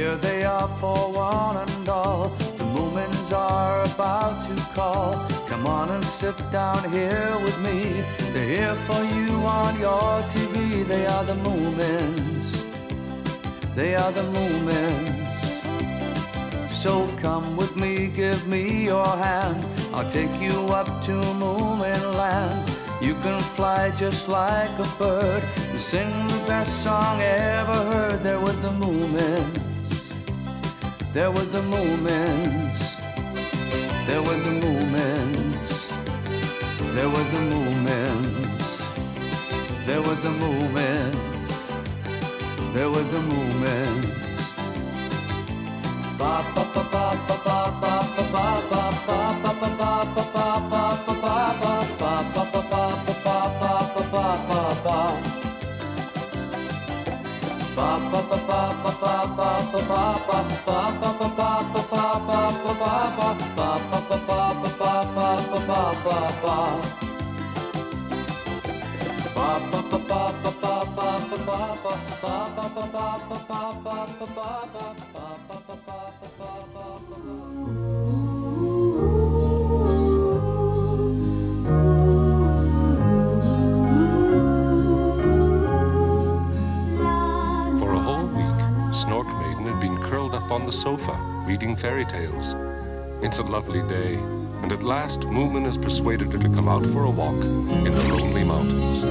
Here they are for one and all. The Moomins are about to call. Come on and sit down here with me. They're here for you on your TV. They are the Moomins. They are the Moomins. So come with me, give me your hand. I'll take you up to Moominland. You can fly just like a bird and sing the best song ever heard. There with the Moomins. There with the Moomins. There with the Moomins. There with the Moomins. There with the Moomins. There with the Moomins. Ba ba ba ba ba ba ba ba ba ba ba ba ba ba ba ba Snorkmaiden had been curled up on the sofa, reading fairy tales. It's a lovely day, and at last Moomin has persuaded her to come out for a walk in the lonely mountains.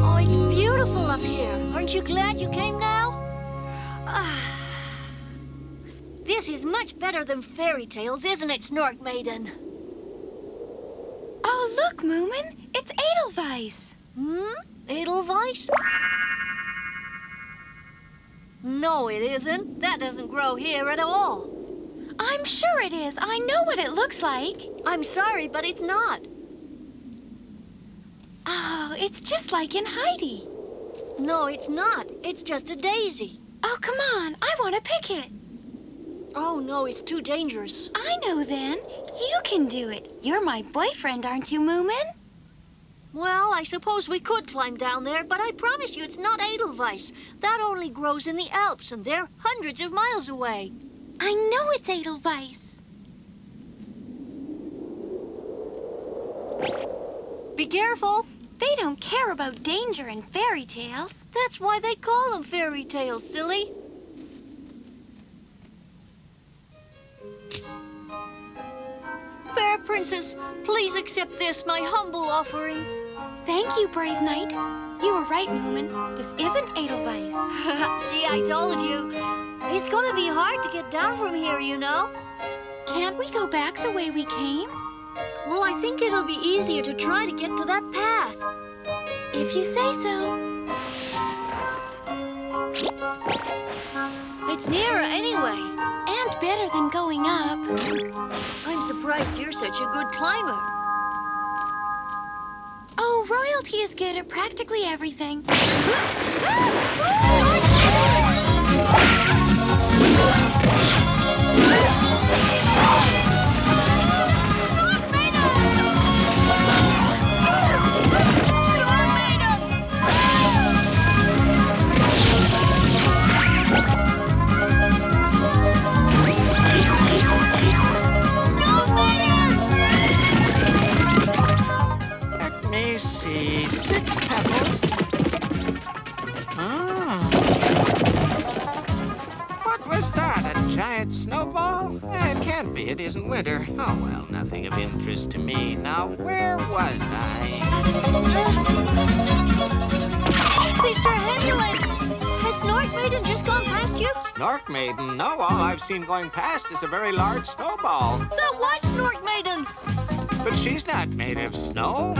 Oh, it's beautiful up here. Aren't you glad you came now? This is much better than fairy tales, isn't it, Snorkmaiden? Oh, look, Moomin. It's Edelweiss. Edelweiss? No, it isn't. That doesn't grow here at all. I'm sure it is. I know what it looks like. I'm sorry, but it's not. Oh, it's just like in Heidi. No, it's not. It's just a daisy. Oh, come on. I want to pick it. Oh, no, it's too dangerous. I know then. You can do it. You're my boyfriend, aren't you, Moomin? Well, I suppose we could climb down there, but I promise you it's not Edelweiss. That only grows in the Alps, and they're hundreds of miles away. I know it's Edelweiss. Be careful. They don't care about danger in fairy tales. That's why they call them fairy tales, silly. Fair Princess, please accept this, my humble offering. Thank you, brave knight. You were right, Moomin. This isn't Edelweiss. See, I told you. It's gonna be hard to get down from here, you know. Can't we go back the way we came? Well, I think it'll be easier to try to get to that path. If you say so. It's nearer anyway. And better than going up. I'm surprised you're such a good climber. Oh, royalty is good at practically everything. See, 6 pebbles. What was that? A giant snowball? It can't be. It isn't winter. Oh, well, nothing of interest to me. Now, where was I? Mr. Hendeland, has Snorkmaiden just gone past you? Snorkmaiden? No, all I've seen going past is a very large snowball. That was Snorkmaiden. But she's not made of snow.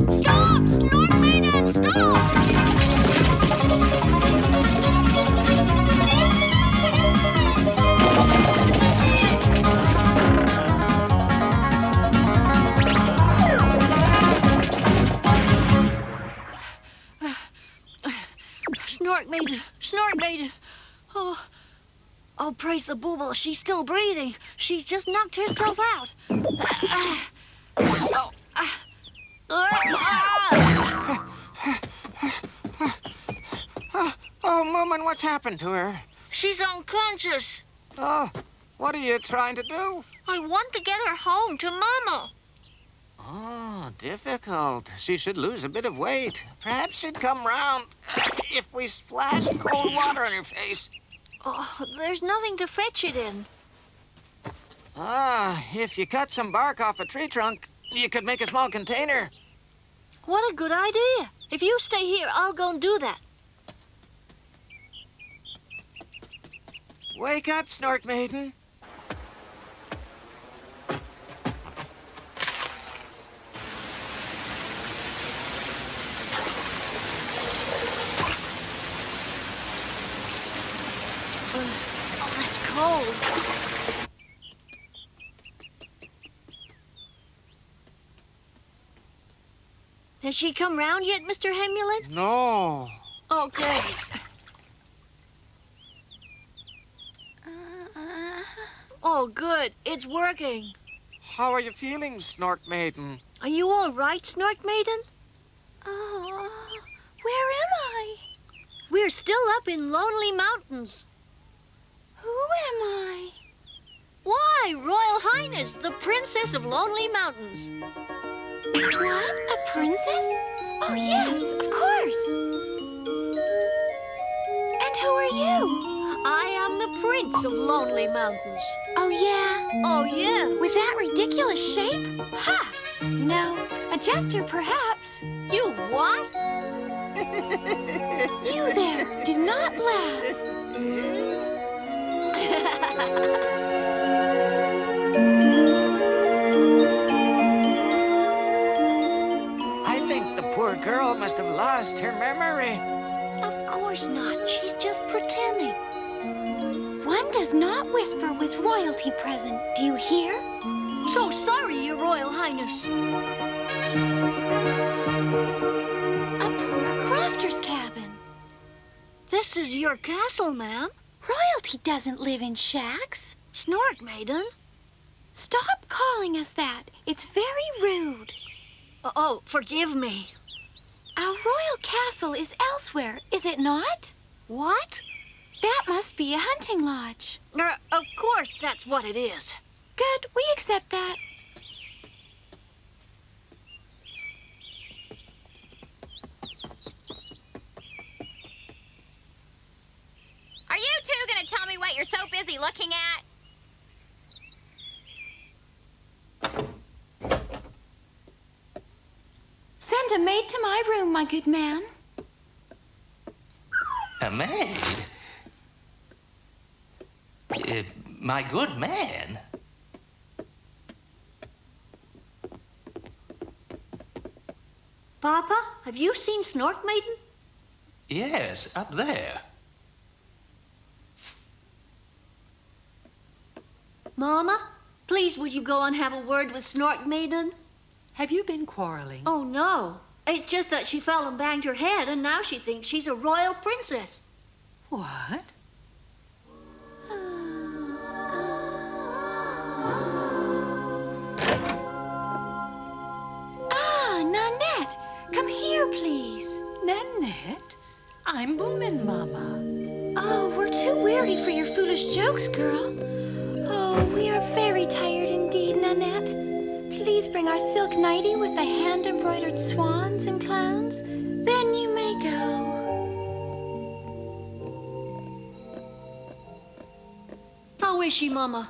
Stop! Snorkmaiden, stop! Snorkmaiden. Oh, praise the Booble. She's still breathing. She's just knocked herself out. Moomin, what's happened to her? She's unconscious. Oh, what are you trying to do? I want to get her home to Mama. Oh, difficult. She should lose a bit of weight. Perhaps she'd come round if we splashed cold water on her face. Oh, there's nothing to fetch it in. Ah, if you cut some bark off a tree trunk, you could make a small container. What a good idea. If you stay here, I'll go and do that. Wake up, Snorkmaiden. Oh, that's cold. Has she come round yet, Mr. Hemulin? No. Okay. Oh, good. It's working. How are you feeling, Snorkmaiden? Are you all right, Snorkmaiden? Oh, where am I? We're still up in Lonely Mountains. Who am I? Why, Royal Highness, the Princess of Lonely Mountains. What? A princess? Oh, yes, of course. And who are you? I am the Prince of Lonely Mountains. Oh, yeah? Oh, yeah. With that ridiculous shape? Ha! No, a jester, perhaps. You what? You there, do not laugh. I think the poor girl must have lost her memory. Of course not. She's just pretending. One does not whisper with royalty present. Do you hear? So sorry, Your Royal Highness. A poor crofter's cabin. This is your castle, ma'am. Royalty doesn't live in shacks. Snorkmaiden. Stop calling us that. It's very rude. Oh, forgive me. Our royal castle is elsewhere, is it not? What? That must be a hunting lodge. Of course that's what it is. Good, we accept that. Are you two gonna tell me what you're so busy looking at? Send a maid to my room, my good man. A maid? My good man? Papa, have you seen Snorkmaiden? Yes, up there. Mama, please would you go and have a word with Snorkmaiden? Have you been quarreling? Oh, no. It's just that she fell and banged her head, and now she thinks she's a royal princess. What? Ah, Nanette, come here, please. Nanette? I'm Moomin, Mama. Oh, we're too weary for your foolish jokes, girl. Oh, we are very tired indeed, Nanette. Please bring our silk nightie with the hand-embroidered swans and clowns. Then you may go. How is she, Mama?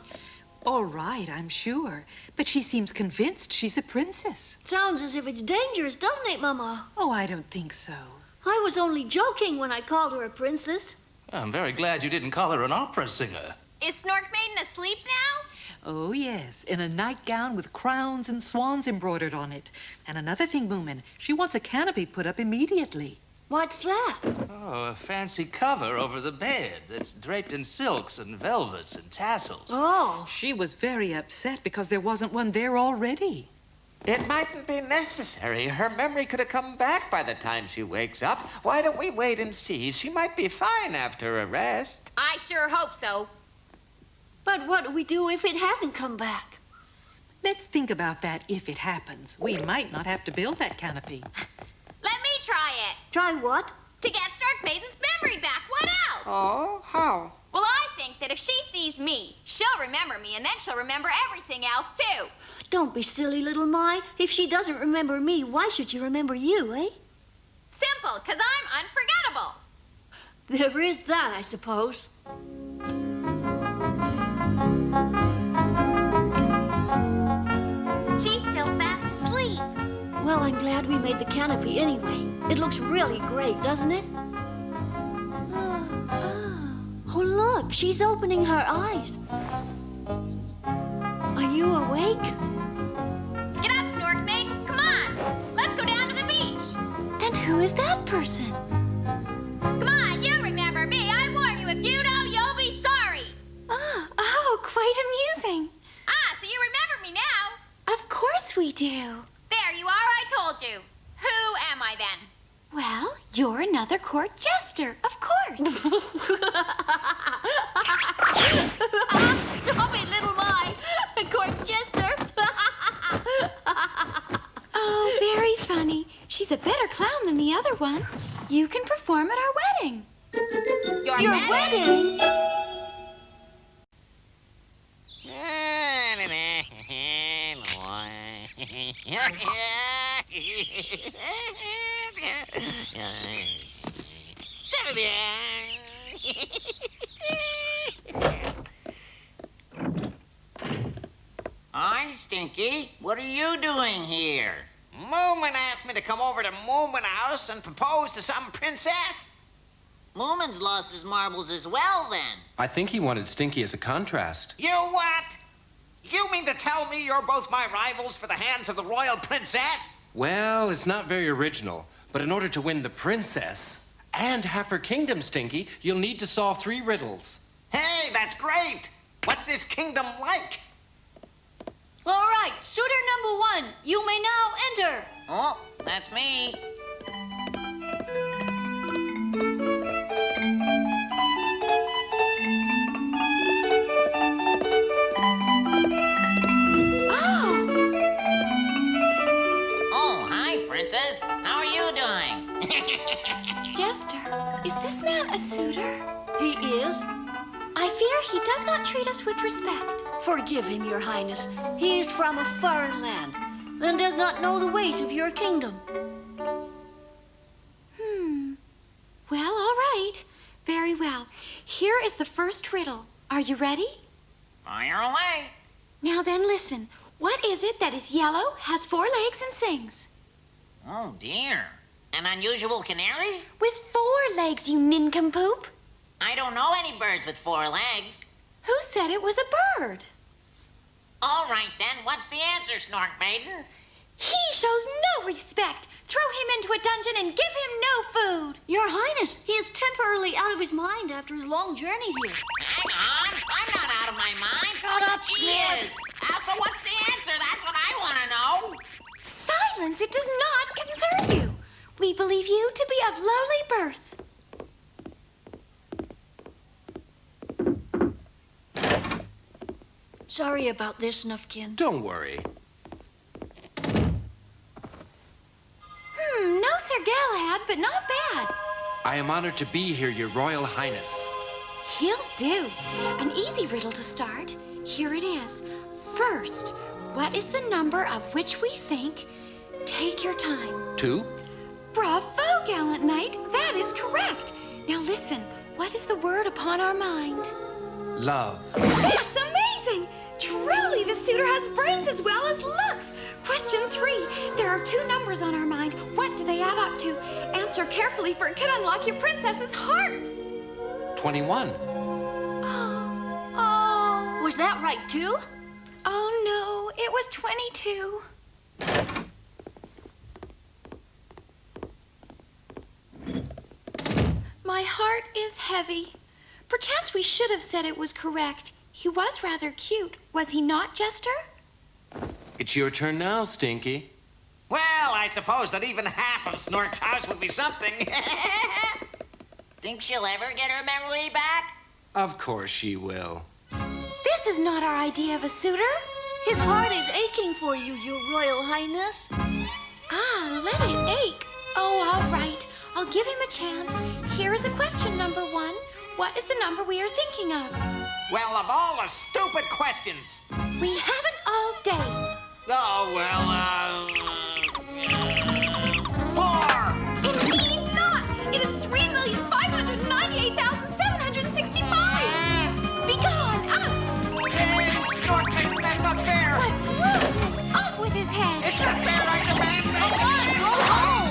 All right, I'm sure. But she seems convinced she's a princess. Sounds as if it's dangerous, doesn't it, Mama? Oh, I don't think so. I was only joking when I called her a princess. I'm very glad you didn't call her an opera singer. Is Snorkmaiden asleep now? Oh, yes, in a nightgown with crowns and swans embroidered on it. And another thing, Moomin, she wants a canopy put up immediately. What's that? Oh, a fancy cover over the bed that's draped in silks and velvets and tassels. Oh. She was very upset because there wasn't one there already. It mightn't be necessary. Her memory could have come back by the time she wakes up. Why don't we wait and see? She might be fine after a rest. I sure hope so. But what do we do if it hasn't come back? Let's think about that if it happens. We might not have to build that canopy. Let me try it. Try what? To get Snorkmaiden's memory back. What else? Oh, how? Well, I think that if she sees me, she'll remember me, and then she'll remember everything else, too. Don't be silly, little My. If she doesn't remember me, why should she remember you, eh? Simple, 'cause I'm unforgettable. There is that, I suppose. She's still fast asleep. Well, I'm glad we made the canopy anyway. It looks really great, doesn't it? Oh, look, she's opening her eyes. Are you awake? Get up, Snorkmaiden. Come on. Let's go down to the beach. And who is that person? Come on, you remember me. I warn you, if you don't, you'll be sorry. Oh, quite amusing. Ah, so you remember me now. Of course we do. There you are, I told you. Who am I then? Well, you're another court jester, of course. Stop it, little My. Court jester. Oh, very funny. She's a better clown than the other one. You can perform at our wedding. Your wedding? Hi, Stinky. What are you doing here? Moomin asked me to come over to Moomin House and propose to some princess. Moomin's lost his marbles as well, then. I think he wanted Stinky as a contrast. You what? You mean to tell me you're both my rivals for the hands of the royal princess? Well, it's not very original, but in order to win the princess and have her kingdom, Stinky, you'll need to solve 3 riddles. Hey, that's great. What's this kingdom like? All right, suitor number 1, you may now enter. Oh, that's me. Oh, hi, Princess. How are you doing? Jester, is this man a suitor? He is. I fear he does not treat us with respect. Forgive him, your highness. He is from a foreign land and does not know the ways of your kingdom. Well, all right. Very well. Here is the first riddle. Are you ready? Fire away. Now then, listen. What is it that is yellow, has 4 legs, and sings? Oh, dear. An unusual canary? With 4 legs, you nincompoop. I don't know any birds with 4 legs. Who said it was a bird? All right, then. What's the answer, Snorkmaiden? He shows no respect. Throw him into a dungeon and give him no food. Your highness, he is temporarily out of his mind after his long journey here. Hang on. I'm not out of my mind. Shut up, She Snork. is. So what's the answer? That's what I want to know. Silence, it does not concern you. We believe you to be of lowly birth. Sorry about this, Snuffkin. Don't worry. No Sir Galahad, but not bad. I am honored to be here, your royal highness. He'll do. An easy riddle to start. Here it is. First, what is the number of which we think? Take your time. 2? Bravo, gallant knight. That is correct. Now listen, what is the word upon our mind? Love. That's amazing! Truly, the suitor has brains as well as looks. Question 3. There are 2 numbers on our mind. What do they add up to? Answer carefully, for it could unlock your princess's heart. 21. Oh. Was that right, too? Oh, no. It was 22. My heart is heavy. Perchance we should have said it was correct. He was rather cute, was he not, Jester? It's your turn now, Stinky. Well, I suppose that even half of Snork's house would be something. Think she'll ever get her memory back? Of course she will. This is not our idea of a suitor. His heart is aching for you, your royal highness. Ah, let it ache. Oh, all right. I'll give him a chance. Here is a question, number 1. What is the number we are thinking of? Well, of all the stupid questions. We haven't all day. Oh, well, 4. Indeed not! It is 3,598,765! Be gone, out! Hey, Snorkmaiden, that's not fair! What rudeness! Off with his head! It's not fair, I demand it! Go home!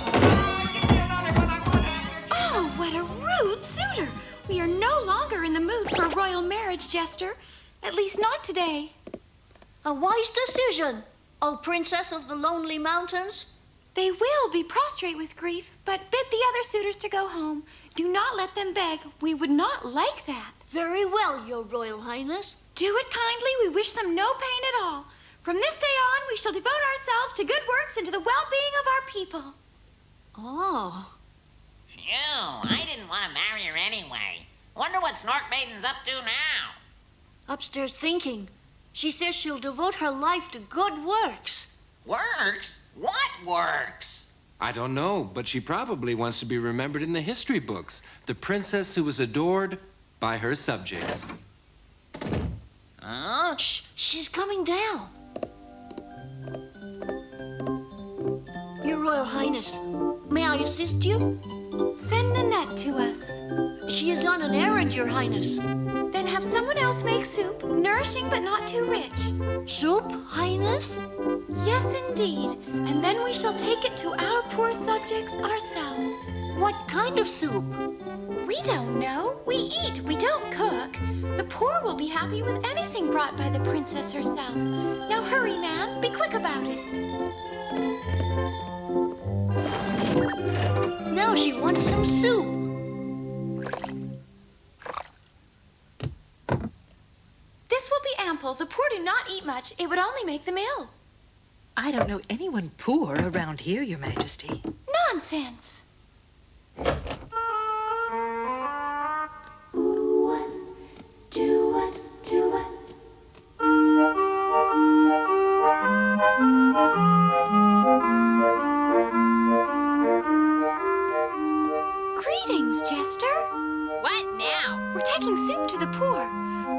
Give me another one, I want after. Oh, what a rude suitor! We are no longer in the mood for a royal marriage, Jester. At least not today. A wise decision, O Princess of the Lonely Mountains. They will be prostrate with grief, but bid the other suitors to go home. Do not let them beg. We would not like that. Very well, Your Royal Highness. Do it kindly. We wish them no pain at all. From this day on, we shall devote ourselves to good works and to the well-being of our people. Oh. Phew, I didn't want to marry her anyway. Wonder what Snorkmaiden's up to now. Upstairs thinking. She says she'll devote her life to good works. Works? What works? I don't know, but she probably wants to be remembered in the history books. The princess who was adored by her subjects. Huh? Shh, she's coming down. Your Royal Highness, may I assist you? Send Nanette to us. She is on an errand, Your Highness. Then have someone else make soup, nourishing but not too rich. Soup, Highness? Yes, indeed. And then we shall take it to our poor subjects ourselves. What kind of soup? We don't know. We eat, we don't cook. The poor will be happy with anything brought by the princess herself. Now hurry, man. Be quick about it. Now she wants some soup. This will be ample. The poor do not eat much. It would only make them ill. I don't know anyone poor around here, Your Majesty. Nonsense. Greetings, Jester. What now? We're taking soup to the poor,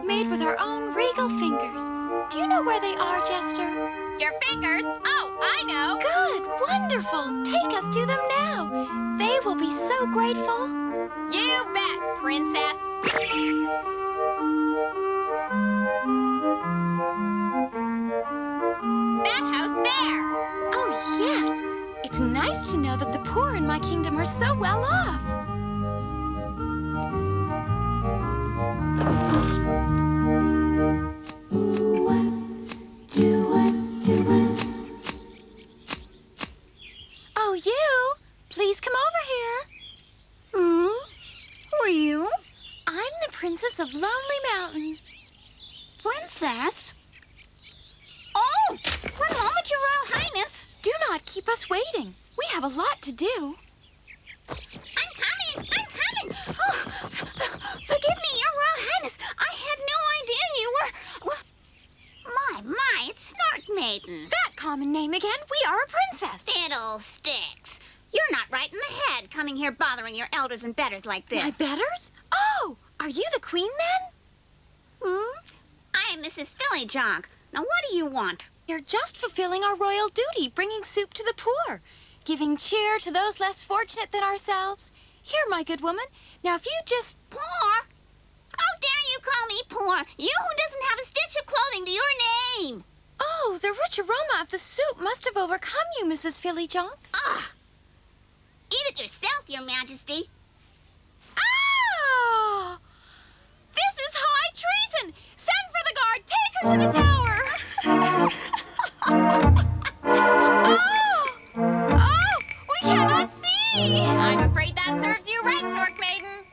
made with our own regal fingers. Do you know where they are, Jester? Your fingers? Oh, I know. Good, wonderful. Take us to them now. They will be so grateful. You bet, Princess. That house there. Oh, yes. It's nice to know that the poor in my kingdom are so well off. Oh, you. Please come over here. Who are you? I'm the Princess of Lonely Mountain. Princess? Oh, one moment, Your Royal Highness. Do not keep us waiting. We have a lot to do. I'm coming. Oh, forgive me, Your Royal Highness. I had no idea you were... Well, my, it's Snorkmaiden. That common name again. We are a princess. Fiddlesticks. You're not right in the head coming here bothering your elders and betters like this. My betters? Oh, are you the queen then? I'm Mrs. Fillyjonk. Now, what do you want? You're just fulfilling our royal duty, bringing soup to the poor, giving cheer to those less fortunate than ourselves. Here, my good woman. Now, if you just... Poor? How dare you call me poor? You who doesn't have a stitch of clothing to your name. Oh, the rich aroma of the soup must have overcome you, Mrs. Fillyjonk. Ah! Eat it yourself, Your Majesty. Ah! This is high treason! Send for the guard! Take her to the tower! Oh! We cannot see! I'm afraid that serves you right, Snorkmaiden.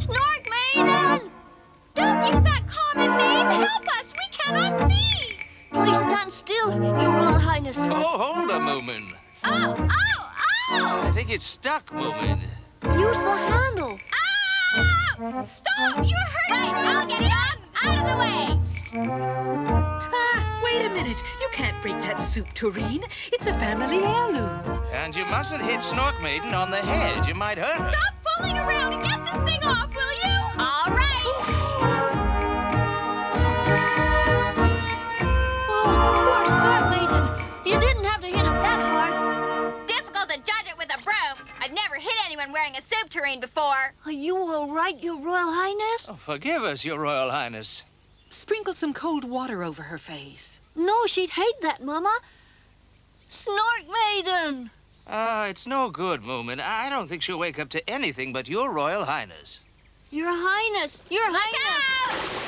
Snorkmaiden! Don't use that common name! Help us! We cannot see! Please stand still, Your Royal Highness. Oh, hold a moment. Oh! I think it's stuck, Moomin. Use the handle. Ah! Stop! You're hurting Right, I'll get it on. Out of the way. Wait a minute. You can't can't break that soup tureen. It's a family heirloom. And you mustn't hit Snorkmaiden on the head. You might hurt her. Stop fooling around and get this thing off, will you? All right. Oh, poor Snorkmaiden. You didn't have to hit it that hard. Difficult to judge it with a broom. I've never hit anyone wearing a soup tureen before. Are you all right, Your Royal Highness? Oh, forgive us, Your Royal Highness. Sprinkle some cold water over her face. No, she'd hate that, Mama. Snorkmaiden! It's no good, Moomin. I don't think she'll wake up to anything but Your Royal Highness. Your Highness! Your Highness!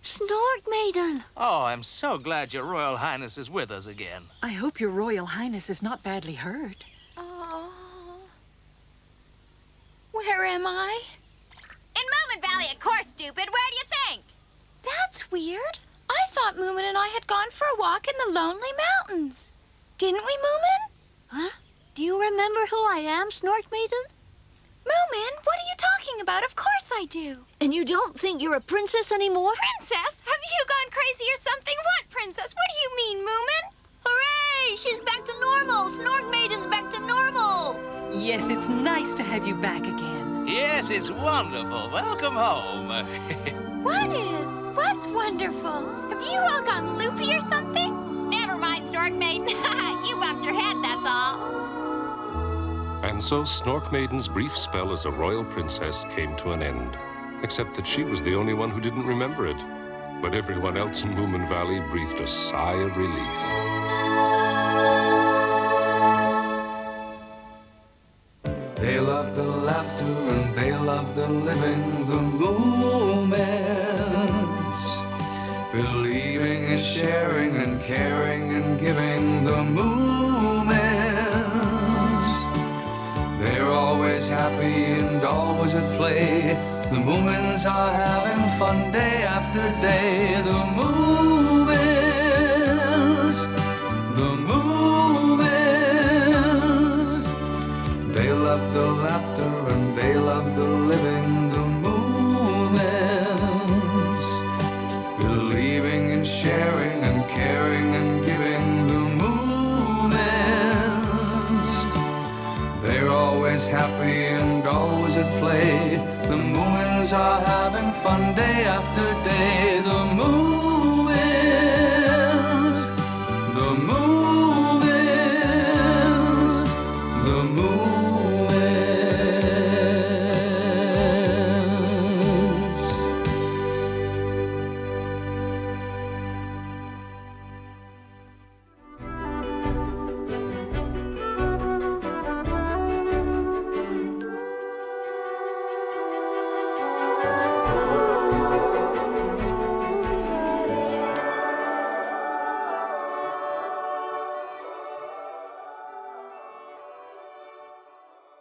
Snorkmaiden! Oh, I'm so glad Your Royal Highness is with us again. I hope your Royal Highness is not badly hurt. Oh. Where am I? In Moominvalley, of course, stupid. Where do you think? That's weird. I thought Moomin and I had gone for a walk in the Lonely Mountains. Didn't we, Moomin? Huh? Do you remember who I am, Snorkmaiden? Moomin, what are you talking about? Of course I do. And you don't think you're a princess anymore? Princess? Have you gone crazy or something? What princess? What do you mean, Moomin? Hooray! She's back to normal! Snorkmaiden's back to normal! Yes, it's nice to have you back again. Yes, it's wonderful. Welcome home. What is? What's wonderful? Have you all gone loopy or something? Never mind, Snorkmaiden. You bumped your head, that's all. And so Snorkmaiden's brief spell as a royal princess came to an end. Except that she was the only one who didn't remember it. But everyone else in Moominvalley breathed a sigh of relief. They love the laughter and they love the living, the moments. Believing and sharing and caring and giving, the moments. They're always happy and always at play. The Moomins are having fun day after day. The Moomins, the Moomins. They love the laughter and they love the living. The Moomins, believing and sharing and caring and giving. The Moomins, they're always happy and always at play. The Moomins are having fun day after day. The Moomins.